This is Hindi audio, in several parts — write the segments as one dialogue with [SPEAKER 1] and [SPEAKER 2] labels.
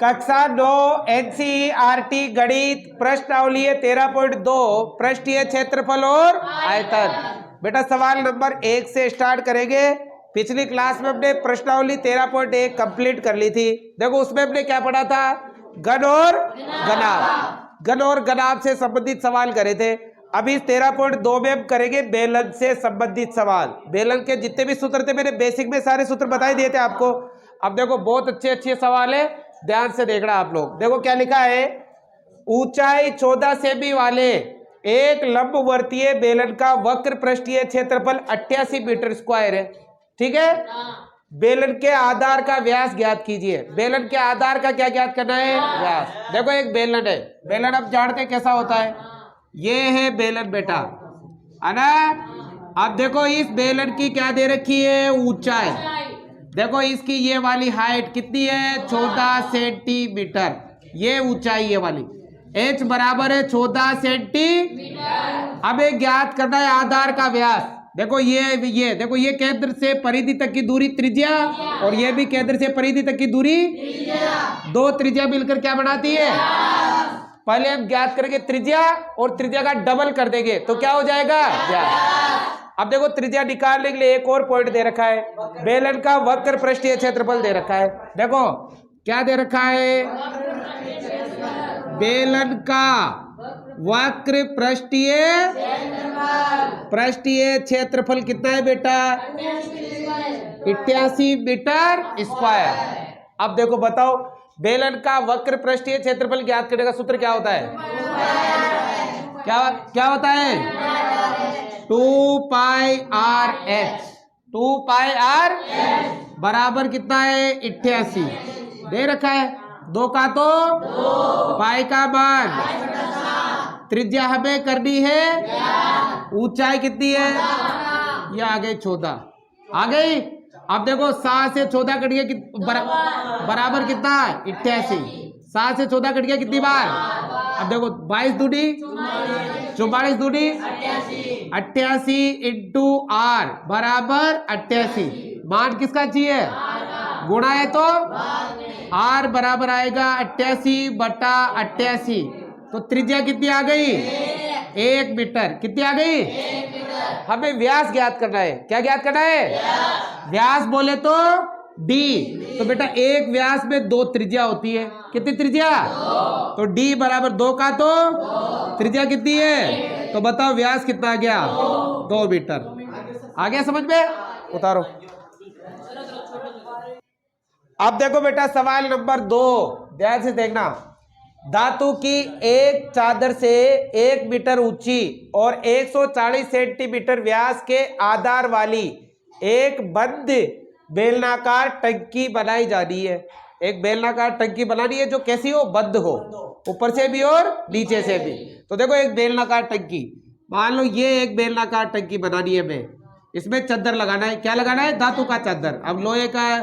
[SPEAKER 1] कक्षा 9 NCERT गणित प्रश्नावली 13.2 पृष्ठीय क्षेत्रफल और आयतन। बेटा सवाल नंबर 1 से स्टार्ट करेंगे। पिछली क्लास में हमने प्रश्नावली 13.1 कंप्लीट कर ली थी। देखो उसमें हमने क्या पढ़ा था, घन और घनाभ। घन और घनाभ से संबंधित सवाल करे थे। अभी 13.2 में हम करेंगे बेलन से संबंधित सवाल। बेलन के जितने भी सूत्र थे मैंने बेसिक में सारे सूत्र बता ही दिए थे आपको। अब देखो बहुत अच्छे अच्छे सवाल है, ध्यान से देखना आप लोग। देखो क्या लिखा है, ऊंचाई 14 सेमी वाले एक लंबवर्तीय बेलन का वक्र पृष्ठीय क्षेत्रफल 88 मीटर स्क्वायर है। ठीक है। बेलन के आधार का व्यास ज्ञात कीजिए। बेलन के आधार का क्या ज्ञात करना है, व्यास। देखो एक बेलन है, बेलन आप जानते हैं कैसा होता है, ये है बेलन बेटा, है ना। अब देखो इस बेलन की क्या दे रखी है, ऊंचाई। देखो इसकी ये वाली हाइट कितनी है, 14 सेंटीमीटर। ये ऊंचाई ये वाली h बराबर है 14 सेंटीमीटर। अब एक ज्ञात करना है आधार का व्यास। देखो ये देखो ये केंद्र से परिधि तक की दूरी त्रिज्या, और ये भी केंद्र से परिधि तक की दूरी त्रिज्या। दो त्रिज्या मिलकर क्या बनाती है, पहले हम ज्ञात करेंगे त्रिज्या और त्रिज्या का डबल कर देंगे तो क्या हो जाएगा, व्यास। अब देखो त्रिज्या निकालने के लिए एक और पॉइंट दे रखा है, बेलन का वक्र पृष्ठीय क्षेत्रफल दे रखा है। देखो क्या दे रखा है, बेलन का वक्र पृष्ठीय क्षेत्रफल कितना है बेटा, 88 मीटर स्क्वायर। अब देखो बताओ बेलन का वक्र पृष्ठीय क्षेत्रफल ज्ञात करने का सूत्र क्या होता है, क्या होता है, 2 पाई आर एच। 2 पाई आर बराबर कितना है, 88 दे रखा है। 2 का तो पाई का मान, त्रिज्या हमें करनी है, ऊंचाई कितनी है, ये आ गई 14 आ गई। अब देखो 7 से 14 कट गया बराबर कितना, 88। 7 से 14 कट गया कितनी बार, अब देखो 22 दूनी 44 दूनी 88 इंटू आर बराबर 88। मान किसका चाहिए, गुणा है तो आर बराबर आएगा 88 बटा 88। तो त्रिज्या कितनी आ गई, 1 मीटर। कितनी आ गई, हमें व्यास ज्ञात करना है। क्या ज्ञात करना है, व्यास बोले तो d। तो बेटा एक व्यास में 2 त्रिज्या होती है। कितनी त्रिज्या, तो d बराबर 2 का तो त्रिज्या कितनी है, तो बताओ व्यास कितना आ गया, 2 मीटर। आ गया समझ में, उतारो। अब देखो बेटा सवाल नंबर 2, ध्यान से देखना। धातु की एक चादर से 1 मीटर ऊंची और 140 सेंटीमीटर व्यास के आधार वाली एक बंद बेलनाकार टंकी बनाई जा रही है। एक बेलनाकार टंकी बनानी है जो कैसी हो, बंद हो, ऊपर से भी और नीचे से भी। तो देखो एक बेलनाकार टंकी, मान लो ये एक बेलनाकार टंकी बनानी है हमें। इसमें चादर लगाना है, क्या लगाना है, धातु का चादर। अब लोहे का,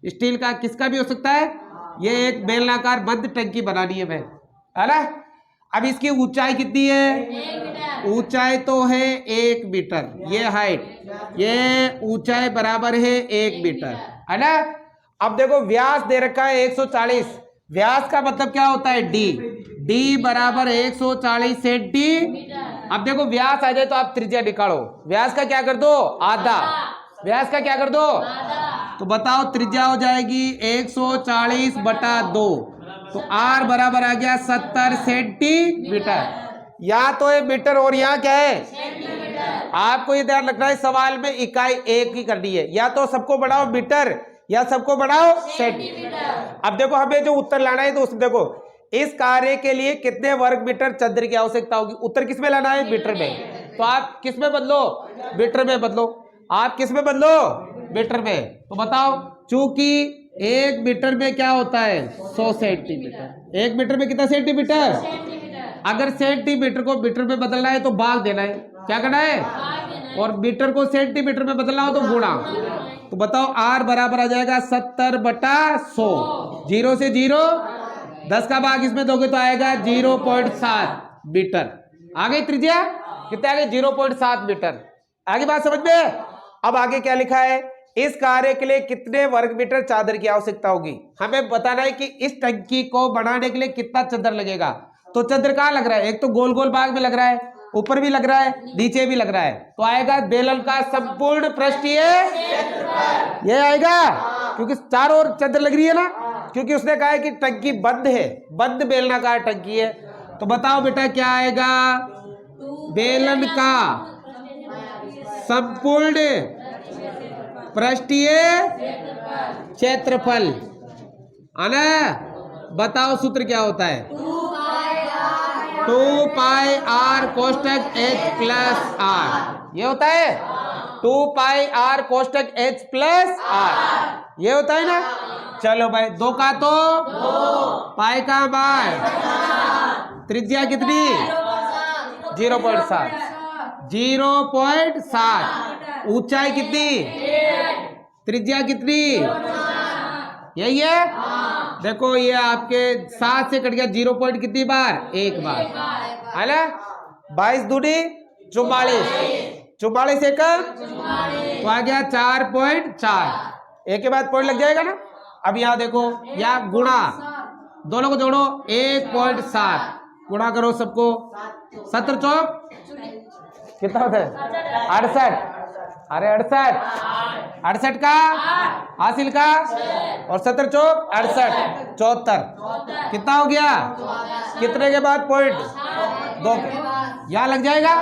[SPEAKER 1] स्टील का, किसका भी हो सकता है। ये एक बेलनाकार बंद टंकी बनानी है मैं, है ना। अब इसकी ऊंचाई कितनी है, ऊंचाई तो है 1 मीटर। ये हाइट, ये ऊंचाई बराबर है 1 मीटर, है ना। अब देखो व्यास दे रखा है 140। व्यास का मतलब क्या होता है, d बराबर 140 सेंटीमीटर। अब देखो व्यास आ जाए तो आप त्रिज्या निकालो। व्यास का क्या कर दो, आधा। व्यास का क्या कर दो, तो बताओ त्रिज्या हो जाएगी 140 बटा 2। तो r बराबर आ गया 70 सेंटीमीटर। यहाँ तो है मीटर और यहाँ क्या है, सेंटीमीटर। आपको ये ध्यान रखना है सवाल में इकाई एक ही करनी है, या तो सबको बढ़ाओ मीटर या सबको बढ़ाओ सेंटीमीटर। अब देखो हमें जो उत्तर लाना है, तो उसमें देखो इस कार्य के लिए कितने वर्ग मीटर चादर की आवश्यकता होगी। उत्तर किस में लाना है, मीटर में। तो आप किस में बदलो, मीटर में बदलो। आप किस में बदलो, मीटर में। तो बताओ चूंकि 1 मीटर में क्या होता है, 100 सेंटीमीटर। 1 मीटर में कितना सेंटीमीटर, अगर सेंटीमीटर को मीटर में बदलना है तो भाग देना है। क्या करना है, और मीटर को सेंटीमीटर में बदलना हो तो गुणा। तो बताओ r बराबर आ जाएगा 70 बटा 100। 0 से 0, 10 का भाग इसमें दोगे तो आएगा 0.7 मीटर। आ गई त्रिज्या, कितने आ गई, 0.7 मीटर। आगे बात समझ में। अब आगे क्या लिखा है, इस कार्य के लिए कितने वर्ग मीटर चादर की आवश्यकता होगी? हमें बताना है कि इस टंकी को बनाने के लिए कितना चादर लगेगा। तो चादर कहाँ लग रहा है? एक तो गोल गोल भाग में लग रहा है, ऊपर भी लग रहा है, नीचे भी लग रहा है। तो आएगा बेलन का संपूर्ण पृष्ठीय ये आएगा, क्योंकि चारों ओर चादर लग रही है ना, क्योंकि उसने कहा है कि टंकी बंद है, बंद बेलनाकार टंकी है। तो बताओ बेटा क्या आएगा? बेलन का संपूर्ण पृष्ठीय क्षेत्रफल आना। बताओ सूत्र क्या होता है? 2 पाई आर कोष्टक h प्लस आर, ये होता है 2 पाई आर कोष्टक h प्लस आर, ये होता है ना। चलो भाई, 2 का तो पाई का बार, त्रिज्या कितनी? 0.7, 0.7, ऊंचाई कितनी? त्रिज्या कितनी? यही है। देखो ये आपके 7 से कट गया 0 पॉइंट कितनी बार? 1 बार, है ना। 22 दूनी 44, 44 एक तो आ गया 4.4, एक के बाद पॉइंट लग जाएगा ना। अब यहाँ देखो, यहाँ गुणा, दोनों को जोड़ो, 1.7 गुणा करो सबको, 70 चौक कितना होता है? 68, अरे 68 का हासिल का, और 70 चौक 68, 74, कितना हो गया? कितने के बाद पॉइंट? 2 के, यहाँ लग जाएगा,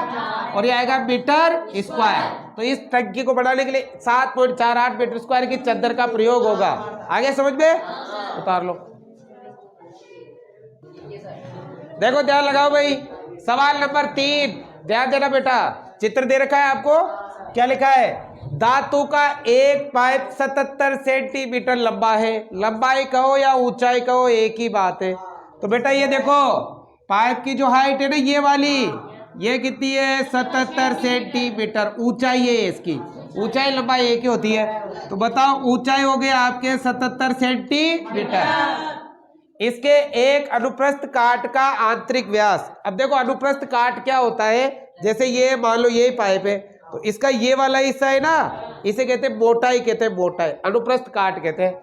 [SPEAKER 1] और ये आएगा मीटर स्क्वायर। तो इस टंकी को बढ़ाने के लिए 7.48 मीटर स्क्वायर की चादर का प्रयोग होगा। आगे समझ में? उतार लो। देखो ध्यान लगाओ भाई, सवाल नंबर 3, ध्यान देना बेटा। चित्र दे रखा है आपको, क्या लिखा है? धातु का एक पाइप 77 सेंटीमीटर लंबा है। लंबाई कहो या ऊंचाई कहो, एक ही बात है। तो बेटा ये देखो, पाइप की जो हाइट है ना, ये वाली, ये कितनी है? 77 सेंटीमीटर ऊंचाई है इसकी। ऊंचाई लंबाई एक ही होती है। तो बताओ, ऊंचाई हो गया आपके 77 सेंटीमीटर। इसके एक अनुप्रस्थ काट का आंतरिक व्यास। अब देखो अनुप्रस्थ काट क्या होता है? जैसे ये मान लो ये पाइप है, तो इसका ये वाला हिस्सा है ना, इसे कहते हैं मोटाई, कहते हैं मोटाई, अनुप्रस्थ काट कहते हैं।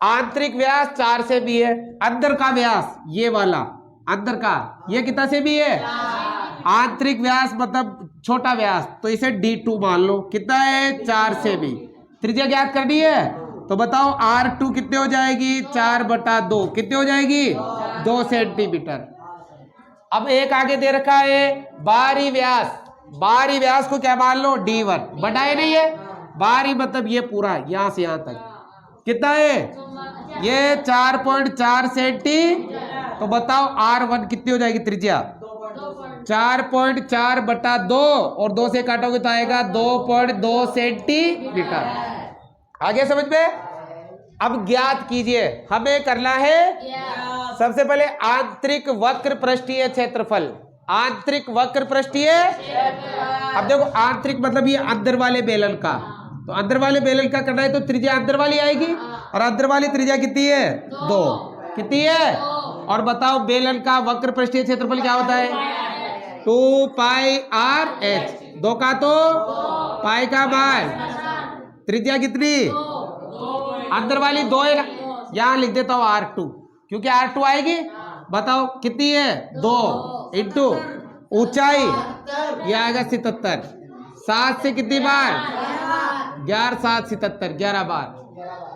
[SPEAKER 1] आंतरिक व्यास 4 से भी है। अंदर का व्यास ये वाला, अंदर का ये कितना से भी है? आंतरिक व्यास मतलब छोटा व्यास, तो इसे D2 मान लो। कितना है? 4 से भी। त्रिज्या ज्ञात करनी है, तो बताओ R2 कितने हो जाएगी? 4/2, कितने हो जाएगी? 2 सेंटीमीटर। अब एक आगे दे रखा है बाहरी व्यास। बाहरी व्यास को क्या मान लो? D1, बड़ा है नहीं है? बाहरी मतलब ये पूरा यहां से यहां तक कितना है? ये 4.4 सेंटी। तो बताओ R1 कितनी हो जाएगी त्रिज्या? 4.4/2, और 2 से काटोगे तो आएगा 2.2 सेंटीमीटर। आगे समझ में? अब ज्ञात कीजिए, हमें करना है सबसे पहले आंतरिक वक्र पृष्ठीय क्षेत्रफल। आंतरिक वक्र पृष्ठीय, अब देखो आंतरिक मतलब ये अंदर वाले बेलन का, तो अंदर वाले बेलन का करना है तो त्रिज्या अंदर वाली आएगी, और अंदर वाली त्रिज्या कितनी है? 2, कितनी है? और बताओ बेलन का वक्र पृष्ठीय क्षेत्रफल क्या होता है? 2 पाई आर एच, 2 का तो पाई का बार, त्रिज्या कितनी? अंदर वाली 2 है ना, यहां लिख देता हूं R2, क्योंकि R2 आएगी। बताओ कितनी है? 2 इंटू ऊंचाई, ये आएगा 77। 7 से कितनी बार? 11, 7, 77, 11 बार।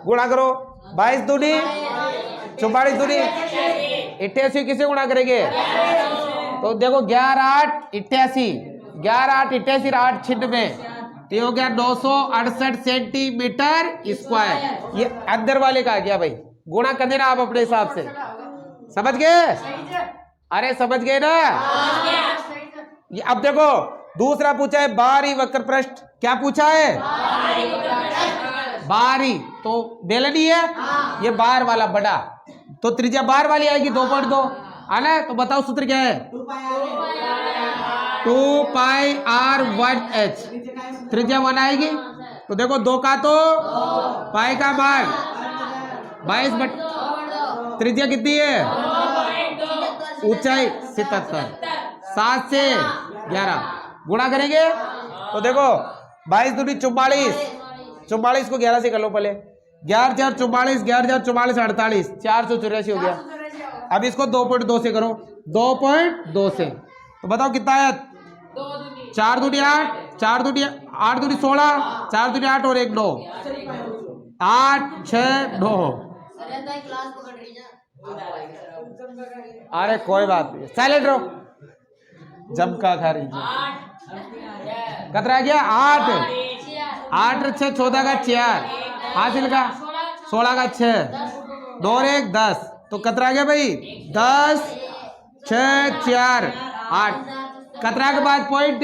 [SPEAKER 1] गुणा करो, 22 दूनी 44 दूनी 88, किसे गुणा करेंगे? तो देखो 11, 8, 88, 11, 8, 88, 8 96, तो ये हो गया 968 सेंटीमीटर स्क्वायर। ये अंदर वाले का आ गया भाई, गुणा कर देना आप अपने हिसाब से। समझ गए? अरे समझ गए ना? ये अब देखो दूसरा पूछा है बाहरी वक्र पृष्ठ। क्या पूछा है? बाहरी, तो बेलन ही है, ये बाहर वाला बड़ा, तो त्रिज्या बाहर वाली आएगी 2.2, है ना। तो बताओ सूत्र क्या है? 2 पाई R1H, त्रिज्या 1 आएगी। तो देखो 2 का तो पाई का बार 22, त्रिज्या कितनी है? ऊंचाई 77, 7 से 11 गुणा करेंगे तो देखो 22 दूनी 44, 44 को 11 से कर लो पहले। 11 4 44, 11 4 44 48, 484 हो गया। अब इसको 2.2 से करो, 2.2 से तो बताओ कितना आया? 4 दूनी 8, 4 दूनी 8 दूनी 16, 4 दूनी 8 और 1 9, 8 6 9। अरे कोई बात नहीं, साइलेंट रहो, जम का खा रही कतरा गया 8, 8 6 14 का 4, हासिल का 16 का 6, 2 और 1 10, तो कतरा गया भाई 10 6 4 8। कतरा के बाद पॉइंट,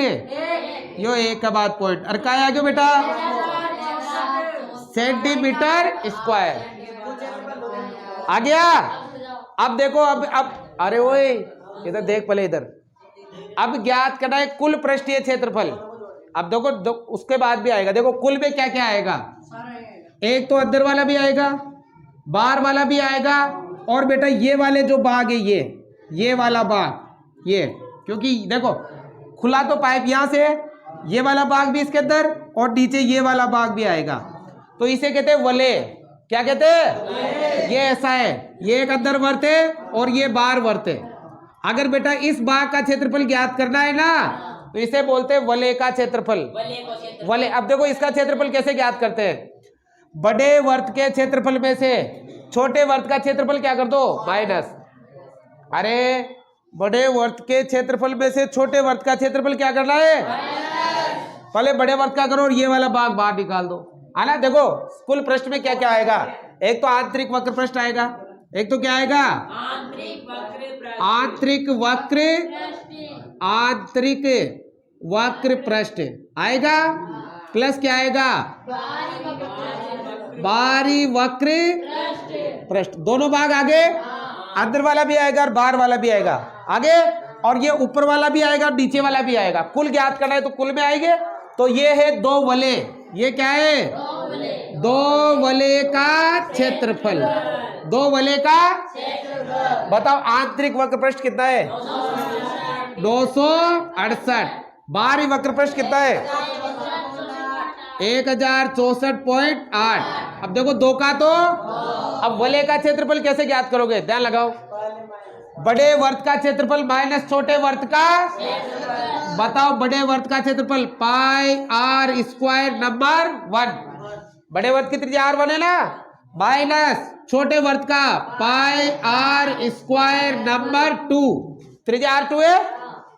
[SPEAKER 1] यो 1 के बाद पॉइंट। अरे क्या आ गया बेटा? सेंटीमीटर स्क्वायर आ गया। अब देखो, अब अरे ओए इधर देख पहले, इधर अब ज्ञात करना है कुल पृष्ठीय क्षेत्रफल। अब देखो उसके बाद भी आएगा, देखो कुल में क्या क्या आएगा। एक तो अंदर वाला भी आएगा, बाहर वाला भी आएगा, और बेटा ये वाले जो भाग है, ये वाला भाग, ये क्योंकि देखो खुला तो पाइप यहां से है, ये वाला भाग भी इसके अंदर, और नीचे ये वाला भाग भी आएगा, तो इसे कहते हैं वलय। क्या कहते हैं? ये ऐसा है, ये एक अंदर वर्त है और ये बाहर वर्त है। अगर बेटा इस भाग का क्षेत्रफल ज्ञात करना है ना, तो इसे बोलते हैं वलय का क्षेत्रफल। वलय। अब देखो इसका क्षेत्रफल कैसे ज्ञात करते हैं? बड़े वर्त के क्षेत्रफल में से छोटे वर्त का क्षेत्रफल क्या कर दो? माइनस। अरे बड़े वर्त के क्षेत्रफल में से छोटे वर्त का क्षेत्रफल क्या करना है? पहले बड़े वर्त का करो और ये वाला भाग बाहर निकाल दो, है ना। देखो कुल पृष्ठ में क्या क्या आएगा। एक तो आंतरिक वक्र पृष्ठ आएगा, एक तो क्या आएगा? आंतरिक वक्र पृष्ठ आएगा, प्लस क्या आएगा? बाहरी वक्र पृष्ठ। दोनों भाग आगे, अंदर वाला भी आएगा और बाहर वाला भी आएगा आगे, और ये ऊपर वाला भी आएगा और नीचे वाला भी आएगा। कुल ज्ञात करना है तो कुल में आएंगे। तो ये है 2 वलय। ये क्या है? 2 वलय का क्षेत्रफल। 2 वलय का बताओ आंतरिक वक्र पृष्ठ कितना है? 968। बाहरी वक्र पृष्ठ कितना है? 1064.8। अब देखो 2 का तो, अब वलय का क्षेत्रफल कैसे ज्ञात करोगे? ध्यान लगाओ। बड़े वर्त का क्षेत्रफल माइनस छोटे वर्त का, बताओ बड़े वर्त का क्षेत्रफल पाई आर स्क्वायर नंबर 1। बड़े वर्त की त्रिज्या R1 है ना, माइनस छोटे वर्त का पाई आर स्क्वायर नंबर 2, त्रिज्या R2 है,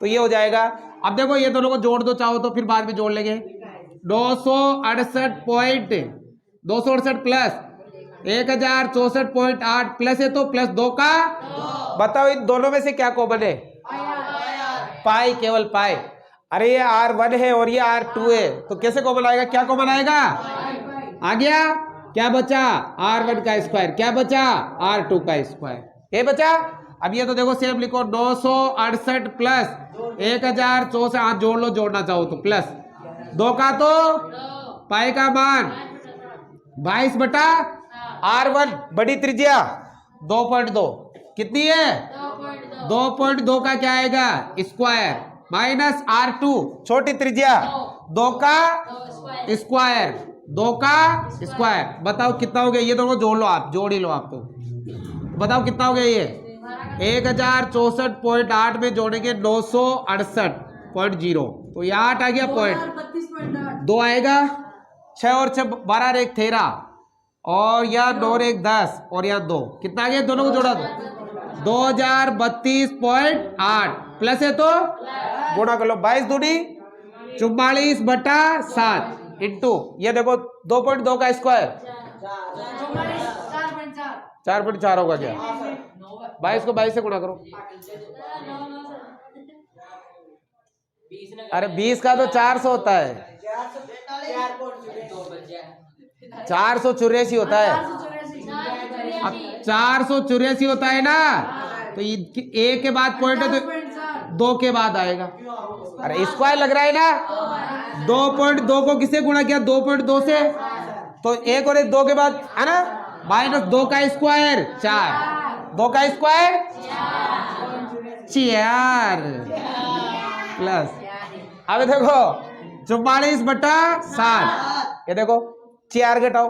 [SPEAKER 1] तो ये हो जाएगा। अब देखो ये दोनों को जोड़ दो, चाहो तो फिर बाद में जोड़ लेंगे। 268 प्लस 1064.8 प्लस है तो प्लस 2 का, बताओ इन दोनों में से क्या कॉमन है? पाई, केवल पाई। अरे ये R1 है और ये R2 है, तो कैसे कॉमन आएगा? क्या कॉमन आएगा? आ गया। क्या बचा? R1 का स्क्वायर। क्या बचा? R2 का स्क्वायर। ये बचा। अब ये तो देखो सेम लिखो, 968 प्लस 1064, हाथ जोड़ लो जोड़ना चाहो तो, प्लस 2 का तो पाई का मान 22 बटा R1 बड़ी त्रिज्या 2.2 कितनी है? 2.2 का क्या आएगा? स्क्वायर माइनस R2 छोटी त्रिज्या 2 का स्क्वायर, 2 का स्क्वायर। बताओ कितना हो गया? ये दोनों जोड़ लो, आप जोड़ ही लो आप तो। बताओ कितना हो गया? ये 1064.8 में जोड़ेंगे 968.0, तो ये 8 आ गया पॉइंट, 2 आएगा, 6 और 6 12 और 1 13, और या 9 और 1 10, और या 2, कितना आ गया? दोनों को जोड़ा दो, 2032.8 प्लस है तो गुणा कर लो, 22 दूनी 44 बटा 7 इंटू ये देखो 2.2 का स्क्वायर 4.4 होगा क्या? 22 को 22 से गुणा करो। अरे 20 का तो 400 होता है, 484 होता है। अब 484 होता है ना, तो ए के बाद पॉइंट है तो 2 के बाद आएगा। अरे स्क्वायर लग रहा है ना, 2.2 को किससे गुणा किया? 2.2 से, तो 1 और 1 2 के बाद है ना, माइनस 2 का स्क्वायर 4, 2 का स्क्वायर 4 प्लस, अब देखो 44 बटा 7, ये देखो 4 घटाओ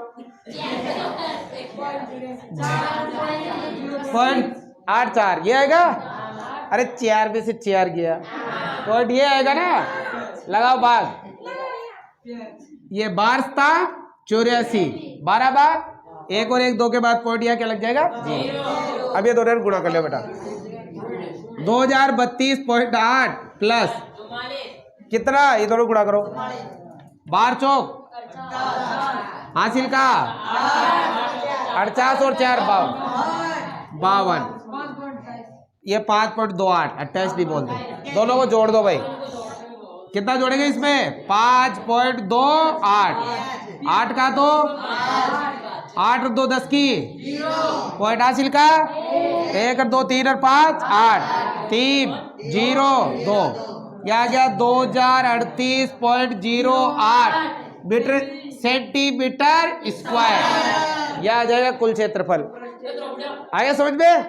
[SPEAKER 1] 0.84 ये आएगा। अरे 4 में से 4 गया तो ये आएगा ना। लगाओ भाग, ये 12 था 84, 12 बार 1 और 1 2 के बाद पॉइंट यहाँ क्या लग जाएगा 0। अब ये दोनों गुणा कर लो बेटा। 2032.8 प्लस कितना, ये दोनों गुणा करो। 12 चौक हासिल का 48 और 4 52, ये 5.28 28 भी बोलते हैं। दोनों को जोड़ दो भाई, कितना जोड़ेंगे इसमें 5.28, 8 का तो 8 और 2 10 की पॉइंट हासिल का 1 और 2 3 और 5 8 3 0 2, क्या गया 2038.08 मीटर सेंटीमीटर स्क्वायर। यह आ जाएगा कुल क्षेत्रफल। आया समझ में?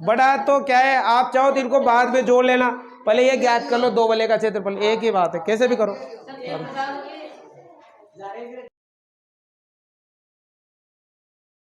[SPEAKER 1] बड़ा तो क्या है, आप चाहो तो इनको बाद में जोड़ लेना, पहले ये ज्ञात कर लो 2 वलय का क्षेत्रफल। एक ही बात है, कैसे भी करो।